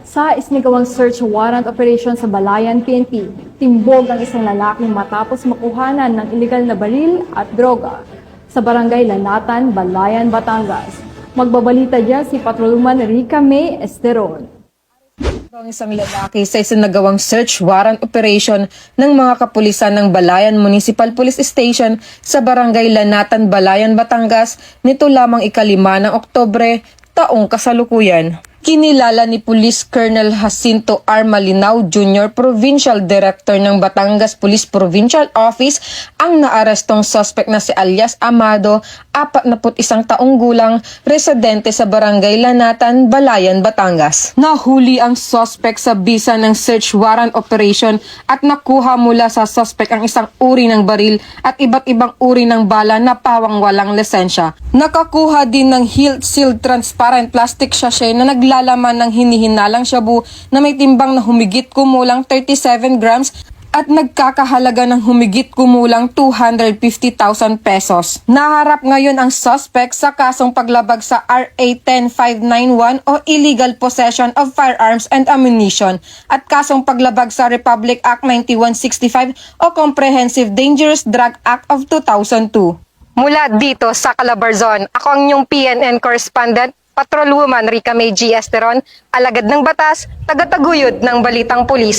Sa isinagawang search warrant operation sa Balayan, PNP, timbog ang isang lalaking matapos makuhanan ng iligal na baril at droga sa barangay Lanatan, Balayan, Batangas. Magbabalita dyan si Patrolwoman Rica May Esteron. Ang isang lalaki sa isinagawang search warrant operation ng mga kapulisan ng Balayan Municipal Police Station sa barangay Lanatan, Balayan, Batangas nito lamang 5 ng Oktubre, taong kasalukuyan. Kinilala ni Police Colonel Jacinto R. Malinaw Jr., Provincial Director ng Batangas Police Provincial Office, ang naarestong suspect na si alias Amado, 41 taong gulang, residente sa barangay Lanatan, Balayan, Batangas. Nahuli ang suspect sa bisa ng search warrant operation at nakuha mula sa suspect ang isang uri ng baril at iba't ibang uri ng bala na pawang walang lisensya. Nakakuha din ng heat-sealed transparent plastic sachet na naglalaman ng hinihinalang shabu na may timbang na humigit kumulang 37 grams at nagkakahalaga ng humigit kumulang 250,000 pesos. Naharap ngayon ang suspect sa kasong paglabag sa RA 10591 o Illegal Possession of Firearms and Ammunition at kasong paglabag sa Republic Act 9165 o Comprehensive Dangerous Drug Act of 2002. Mula dito sa Calabarzon, ako ang inyong PNN correspondent, Patrolwoman Rica May G. Esteron, alagad ng batas, tagataguyod ng Balitang Pulis.